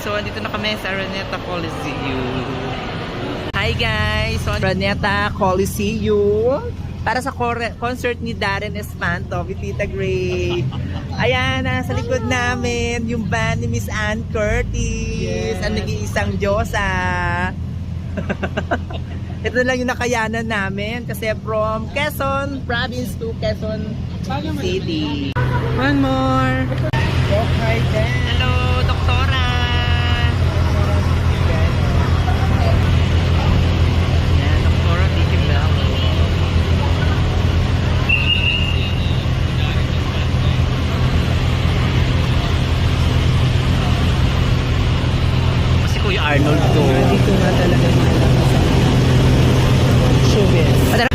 So, andito na kami sa Araneta Coliseum. Hi guys! So, Araneta Coliseum para sa concert ni Darren Espanto with Tita Gray. Ayan, nasa likod namin yung band ni Miss Ann Curtis. Yes. Ang nag-iisang Diyosa. Ito lang yung nakayanan namin kasi from Quezon Province to Quezon City. One more! Okay, then. Hello, Doktora! Yan, Doktora Vicky Bello. Si Kuya Arnold to. Dito nga talaga malakas. Showbiz.